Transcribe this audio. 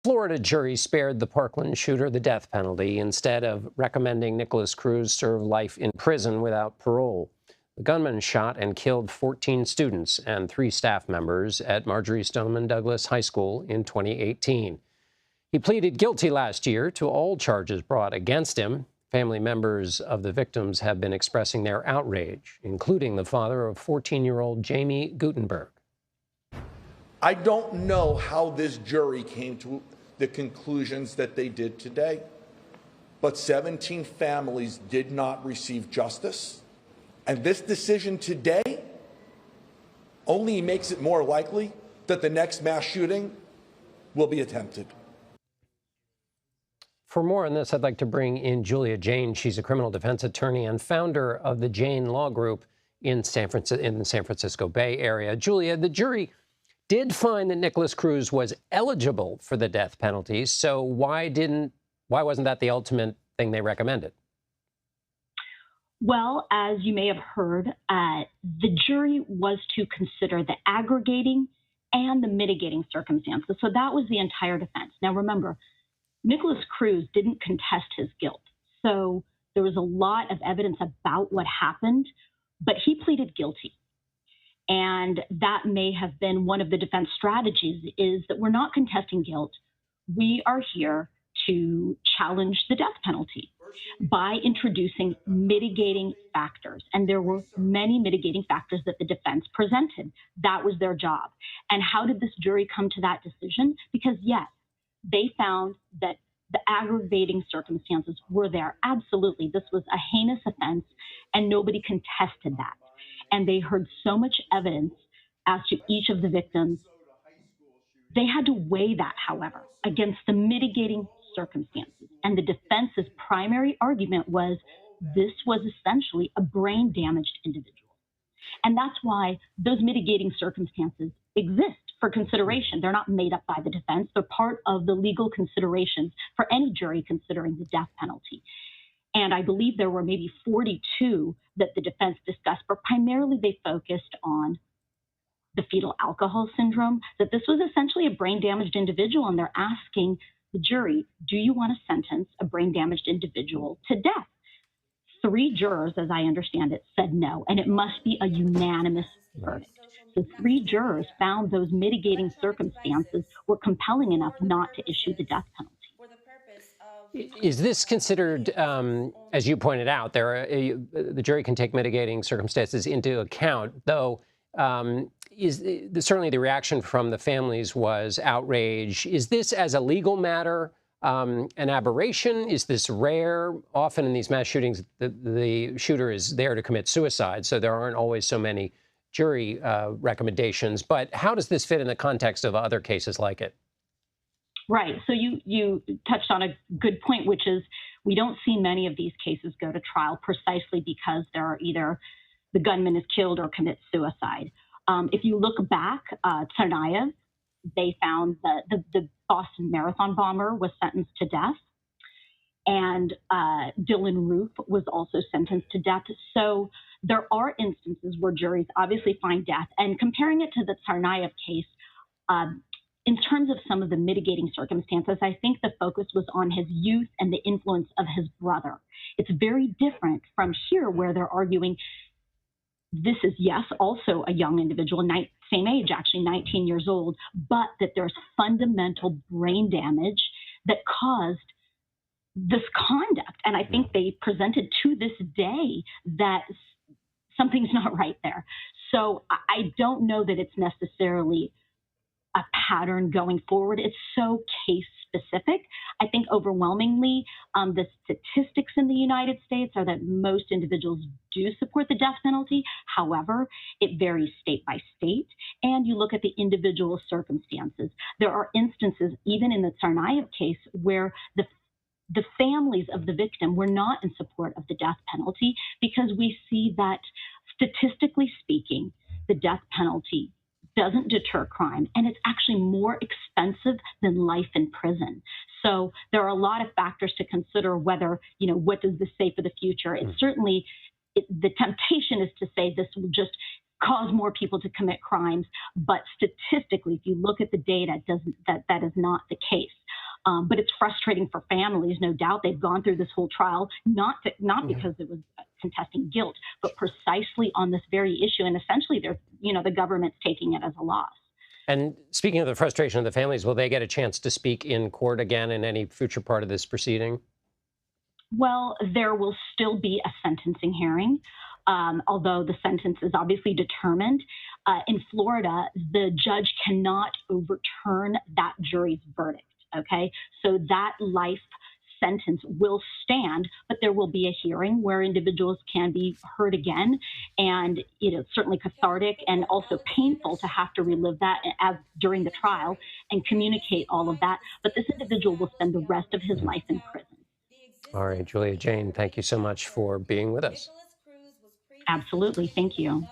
Florida jury spared the Parkland shooter the death penalty instead of recommending Nicholas Cruz serve life in prison without parole. The gunman shot and killed 14 students and 3 staff members at Marjory Stoneman Douglas High School in 2018. He pleaded guilty last year to all charges brought against him. Family members of the victims have been expressing their outrage, including the father of 14-year-old Jamie Gutenberg. I don't know how this jury came to the conclusions that they did today, but 17 families did not receive justice. And this decision today only makes it more likely that the next mass shooting will be attempted. For more on this, I'd like to bring in Julia Jayne. She's a criminal defense attorney and founder of the Jayne Law Group in the San Francisco Bay Area. Julia, the jury did find that Nicholas Cruz was eligible for the death penalty. So why wasn't that the ultimate thing they recommended? Well, as you may have heard, the jury was to consider the aggravating and the mitigating circumstances. So that was the entire defense. Now, remember, Nicholas Cruz didn't contest his guilt. So there was a lot of evidence about what happened, but he pleaded guilty. And that may have been one of the defense strategies, is that we're not contesting guilt. We are here to challenge the death penalty by introducing mitigating factors. And there were many mitigating factors that the defense presented. That was their job. And how did this jury come to that decision? Because, yes, they found that the aggravating circumstances were there. Absolutely. This was a heinous offense, and nobody contested that. And they heard so much evidence as to each of the victims. They had to weigh that, however, against the mitigating circumstances. And the defense's primary argument was this was essentially a brain-damaged individual. And that's why those mitigating circumstances exist for consideration. They're not made up by the defense. They're part of the legal considerations for any jury considering the death penalty. And I believe there were maybe 42 that the defense discussed, but primarily they focused on the fetal alcohol syndrome, that this was essentially a brain-damaged individual, and they're asking the jury, do you want to sentence a brain-damaged individual to death? 3 jurors, as I understand it, said no, and it must be a unanimous verdict. The 3 jurors found those mitigating circumstances were compelling enough not to issue the death penalty. Is this considered, as you pointed out, the jury can take mitigating circumstances into account, though certainly the reaction from the families was outrage. Is this, as a legal matter, an aberration? Is this rare? Often in these mass shootings, the shooter is there to commit suicide, so there aren't always so many jury recommendations. But how does this fit in the context of other cases like it? Right. So you touched on a good point, which is we don't see many of these cases go to trial precisely because there are either the gunman is killed or commits suicide. If you look back, Tsarnaev, they found that the Boston Marathon bomber was sentenced to death, and Dylan Roof was also sentenced to death. So there are instances where juries obviously find death. And comparing it to the Tsarnaev case, in terms of some of the mitigating circumstances, I think the focus was on his youth and the influence of his brother. It's very different from here, where they're arguing this is, yes, also a young individual, same age, actually 19 years old, but that there's fundamental brain damage that caused this conduct. And I think they presented to this day that something's not right there. So I don't know that it's necessarily a pattern going forward. It's so case specific. I think overwhelmingly the statistics in the United States are that most individuals do support the death penalty. However, it varies state by state, and you look at the individual circumstances. There are instances, even in the Tsarnaev case, where the families of the victim were not in support of the death penalty, because we see that statistically speaking, the death penalty doesn't deter crime, and it's actually more expensive than life in prison. So there are a lot of factors to consider whether, what does this say for the future? It's certainly, the temptation is to say this will just cause more people to commit crimes, but statistically, if you look at the data, that is not the case. But it's frustrating for families, no doubt. They've gone through this whole trial, not because it was contesting guilt, but precisely on this very issue. And essentially, the government's taking it as a loss. And speaking of the frustration of the families, will they get a chance to speak in court again in any future part of this proceeding? Well, there will still be a sentencing hearing, although the sentence is obviously determined. In Florida, the judge cannot overturn that jury's verdict. Okay, so that life sentence will stand, but there will be a hearing where individuals can be heard again. And it's certainly cathartic and also painful to have to relive that as during the trial and communicate all of that. But this individual will spend the rest of his life in prison. All right, Julia Jayne, thank you so much for being with us. Absolutely. Thank you.